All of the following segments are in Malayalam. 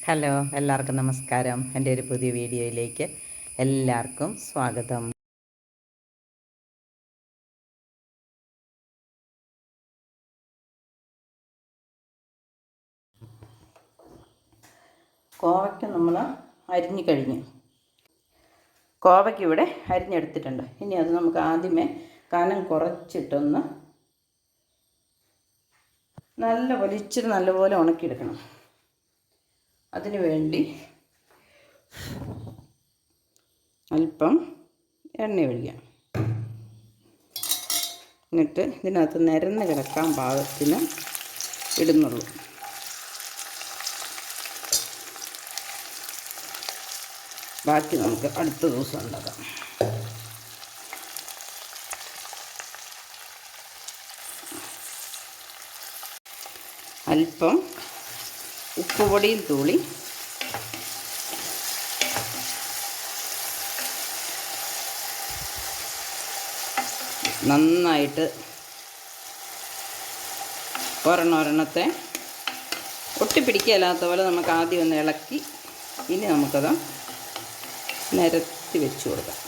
ഹലോ, എല്ലാവർക്കും നമസ്കാരം. എൻ്റെ ഒരു പുതിയ വീഡിയോയിലേക്ക് എല്ലാവർക്കും സ്വാഗതം. കോവയ്ക്ക് നമ്മൾ അരിഞ്ഞു കഴിഞ്ഞു. കോവയ്ക്ക് ഇവിടെ അരിഞ്ഞെടുത്തിട്ടുണ്ട്. ഇനി അത് നമുക്ക് ആദ്യമേ കനം കുറച്ചിട്ടൊന്ന് ഇച്ചിരി നല്ലപോലെ ഉണക്കിയെടുക്കണം. അതിനു വേണ്ടി അല്പം എണ്ണ ഒഴിക്കാം. എന്നിട്ട് ഇതിനകത്ത് നിരന്ന് കിടക്കാൻ പാകത്തിന് ഇടുന്നുള്ളൂ. ബാക്കി നമുക്ക് അടുത്ത ദിവസം ഉണ്ടാക്കാം. അല്പം ഉപ്പുപൊടിയും തൂളി നന്നായിട്ട് ഒരെണ്ണത്തെ ഒട്ടിപ്പിടിക്കല്ലാത്ത പോലെ നമുക്ക് ആദ്യം ഒന്ന് ഇളക്കി ഇനി നമുക്കത് നിരത്തി വെച്ച് കൊടുക്കാം.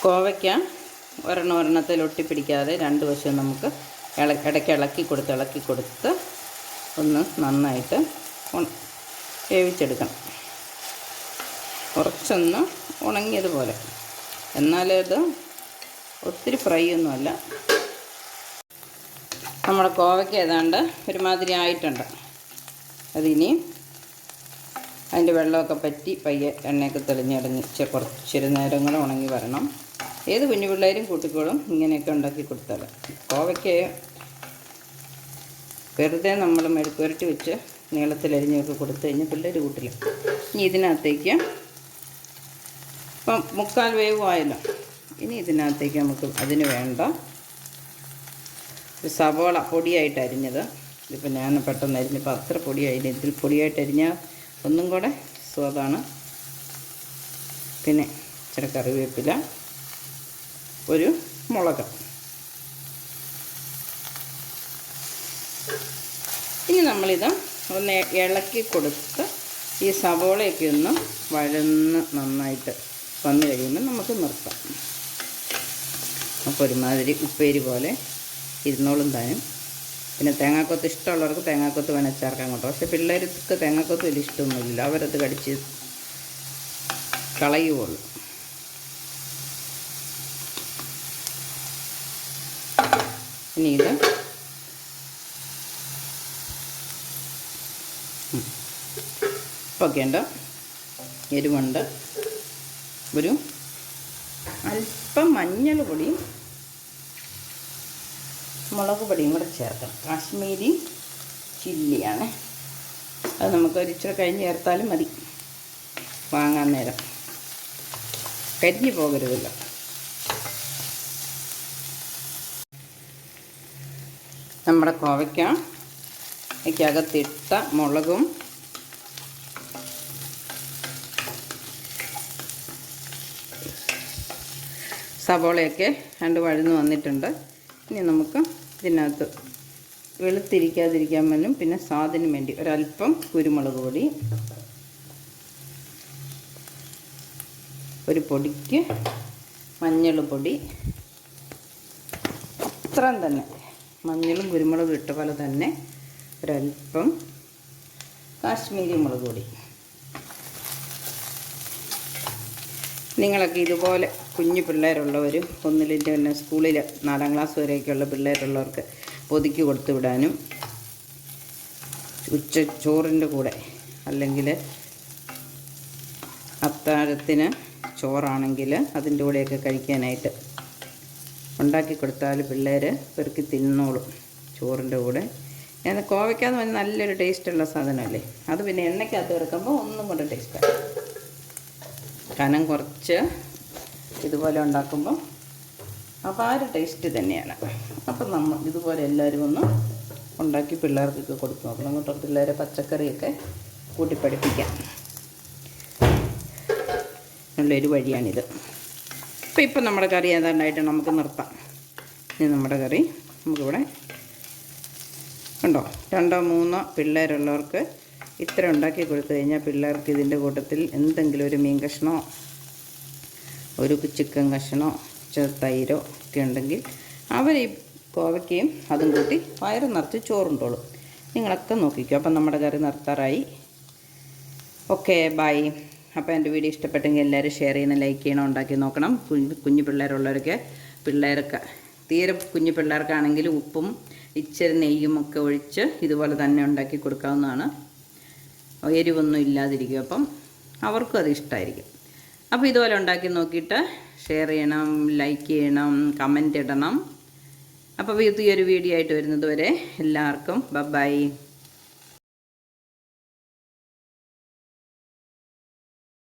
കോവയ്ക്ക ഒരെണ്ണത്തിൽ ഒട്ടിപ്പിടിക്കാതെ രണ്ട് വശവും നമുക്ക് ഇടയ്ക്ക് ഇളക്കി കൊടുത്ത് ഒന്ന് നന്നായിട്ട് വേവിച്ചെടുക്കണം. കുറച്ചൊന്ന് ഉണങ്ങിയതുപോലെ, എന്നാലേ ഇത് ഒത്തിരി ഫ്രൈ ഒന്നുമല്ല. നമ്മുടെ കോവയ്ക്ക ഏതാണ്ട് ഒരുമാതിരി ആയിട്ടുണ്ട്. അതിനി അതിൻ്റെ വെള്ളമൊക്കെ പറ്റി പയ്യെ എണ്ണയൊക്കെ തെളിഞ്ഞടങ്ങിച്ച് കുറച്ചൊരു നേരം കൂടെ ഉണങ്ങി വരണം. ഏത് കുഞ്ഞു പിള്ളേരും കൂട്ടിക്കോളും ഇങ്ങനെയൊക്കെ ഉണ്ടാക്കി കൊടുത്താൽ. കോവയ്ക്ക് വെറുതെ നമ്മൾ മെഴുക്കുരട്ടി വെച്ച് നീളത്തിലരിഞ്ഞൊക്കെ കൊടുത്തു കഴിഞ്ഞാൽ പിള്ളേർ കൂട്ടില്ല. ഇനി ഇതിനകത്തേക്ക് ഇപ്പം 3/4 വേവുമായല്ലോ. ഇനി ഇതിനകത്തേക്ക് നമുക്ക് അതിന് വേണ്ട ഒരു സവോള പൊടിയായിട്ട് അരിഞ്ഞത്. ഇതിപ്പോൾ ഞാൻ പെട്ടെന്ന് അരിഞ്ഞപ്പോൾ അത്ര പൊടിയായില്ല. ഇതിൽ പൊടിയായിട്ട് അരിഞ്ഞാൽ ഒന്നും കൂടെ സ്വാദാണ്. പിന്നെ ഇച്ചിരി കറിവേപ്പില, ഒരു മുളക്. ഇനി നമ്മളിത് ഒന്ന് ഇളക്കി കൊടുത്ത് ഈ സവോളയൊക്കെ ഒന്ന് വഴന്ന് നന്നായിട്ട് വന്നു കഴിയുമ്പോൾ നമുക്ക് നിർത്താം. അപ്പോൾ ഒരുമാതിരി ഉപ്പേരി പോലെ ഇരുന്നോളും താനും. പിന്നെ തേങ്ങാക്കൊത്ത് ഇഷ്ടമുള്ളവർക്ക് തേങ്ങാക്കൊത്ത് വേണേൽ ചേർക്കാൻ കേട്ടോ. പക്ഷേ പിള്ളേർക്ക് തേങ്ങാക്കൊത്ത് വലിയ ഇഷ്ടമൊന്നുമില്ല. അവരത് കടിച്ച് കളയുള്ളൂ. ഇനി ഇത് ഉപ്പൊക്കെ ഉണ്ട്, എരിവുണ്ട്. ഒരു അല്പം മഞ്ഞൾ പൊടിയും മുളക് പൊടിയും കൂടെ ചേർക്കണം. കാശ്മീരി ചില്ലിയാണ്. അത് നമുക്ക് ഒരിച്ചിരി കഴിഞ്ഞ് ചേർത്താലും മതി. വാങ്ങാൻ നേരം കരിഞ്ഞു പോകരുതല്ലോ. നമ്മുടെ കോവയ്ക്കകത്തിട്ട മുളകും സവോളയൊക്കെ രണ്ട് വഴന്ന് വന്നിട്ടുണ്ട്. ഇനി നമുക്ക് ഇതിനകത്ത് വെളുത്തിരിക്കാതിരിക്കാൻ വേണ്ടി പിന്നെ സ്വാദിന് വേണ്ടി ഒരല്പം കുരുമുളക് പൊടി, ഒരു പൊടിക്ക് മഞ്ഞൾ പൊടി, അത്രയും തന്നെ മഞ്ഞളും കുരുമുളകും ഇട്ട പോലെ തന്നെ ഒരല്പം കാശ്മീരി മുളക് പൊടി. നിങ്ങളൊക്കെ ഇതുപോലെ കുഞ്ഞു പിള്ളേരുള്ളവർ, ഒന്നിലിൻ്റെ തന്നെ സ്കൂളിൽ 4ാം ക്ലാസ് വരെയൊക്കെയുള്ള പിള്ളേരുള്ളവർക്ക് പൊതിക്ക് കൊടുത്തു വിടാനും, ചോറിൻ്റെ കൂടെ അല്ലെങ്കിൽ അത്താഴത്തിന് ചോറാണെങ്കിൽ അതിൻ്റെ കൂടെയൊക്കെ കഴിക്കാനായിട്ട് ഉണ്ടാക്കി കൊടുത്താൽ പിള്ളേർ പെറുക്കി തിന്നോളും ചോറിൻ്റെ കൂടെ. ഞാൻ കോവയ്ക്കാന്ന് പറഞ്ഞാൽ നല്ലൊരു ടേസ്റ്റുള്ള സാധനമല്ലേ. അത് പിന്നെ എണ്ണയ്ക്കകത്ത് കിടക്കുമ്പോൾ ഒന്നും കൂടെ ടേസ്റ്റാണ്. കനം കുറച്ച് ഇതുപോലെ ഉണ്ടാക്കുമ്പോൾ അപാര ടേസ്റ്റ് തന്നെയാണ്. അപ്പം നമ്മൾ ഇതുപോലെ എല്ലാവരും ഒന്ന് ഉണ്ടാക്കി പിള്ളേർക്കൊക്കെ കൊടുക്കും. അപ്പം അങ്ങോട്ട് പിള്ളേരെ പച്ചക്കറിയൊക്കെ കൂട്ടി പഠിപ്പിക്കാം. ഉള്ളൊരു വഴിയാണിത്. ഇപ്പം നമ്മുടെ കറി ഏതാണ്ടായിട്ട് നമുക്ക് നിർത്താം. ഇനി നമ്മുടെ കറി നമുക്കിവിടെ ഉണ്ടോ 2-3 പിള്ളേരുള്ളവർക്ക് ഇത്ര ഉണ്ടാക്കി കൊടുത്തു കഴിഞ്ഞാൽ പിള്ളേർക്ക് ഇതിൻ്റെ കൂട്ടത്തിൽ എന്തെങ്കിലും ഒരു മീൻ കഷ്ണമോ ഒരു ചിക്കൻ കഷ്ണമോ തൈരോ ഒക്കെ ഉണ്ടെങ്കിൽ അവർ ഈ കോവയ്ക്കയും അതും കൂട്ടി വയറ് നിറച്ച് ചോറുണ്ടോളും. നിങ്ങളൊക്കെ നോക്കിക്കോ. അപ്പം നമ്മുടെ കറി നിർത്താറായി. Okay, by. അപ്പോൾ എൻ്റെ വീഡിയോ ഇഷ്ടപ്പെട്ടെങ്കിൽ എല്ലാവരും ഷെയർ ചെയ്യണം, ലൈക്ക് ചെയ്യണം, ഉണ്ടാക്കി നോക്കണം. കുഞ്ഞു പിള്ളേരുള്ളവരൊക്കെ തീരെ കുഞ്ഞു പിള്ളേർക്കാണെങ്കിൽ ഉപ്പും ഇച്ചിരി നെയ്യും ഒക്കെ ഒഴിച്ച് ഇതുപോലെ തന്നെ ഉണ്ടാക്കി കൊടുക്കാവുന്നതാണ്. എരിവൊന്നും ഇല്ലാതിരിക്കും. അപ്പം അവർക്കും അത് ഇഷ്ടമായിരിക്കും. അപ്പോൾ ഇതുപോലെ ഉണ്ടാക്കി നോക്കിയിട്ട് ഷെയർ ചെയ്യണം, ലൈക്ക് ചെയ്യണം, കമൻറ്റ് ഇടണം. അപ്പോൾ ഈ ഒരു വീഡിയോ ആയിട്ട് വരുന്നത് വരെ എല്ലാവർക്കും ബൈ.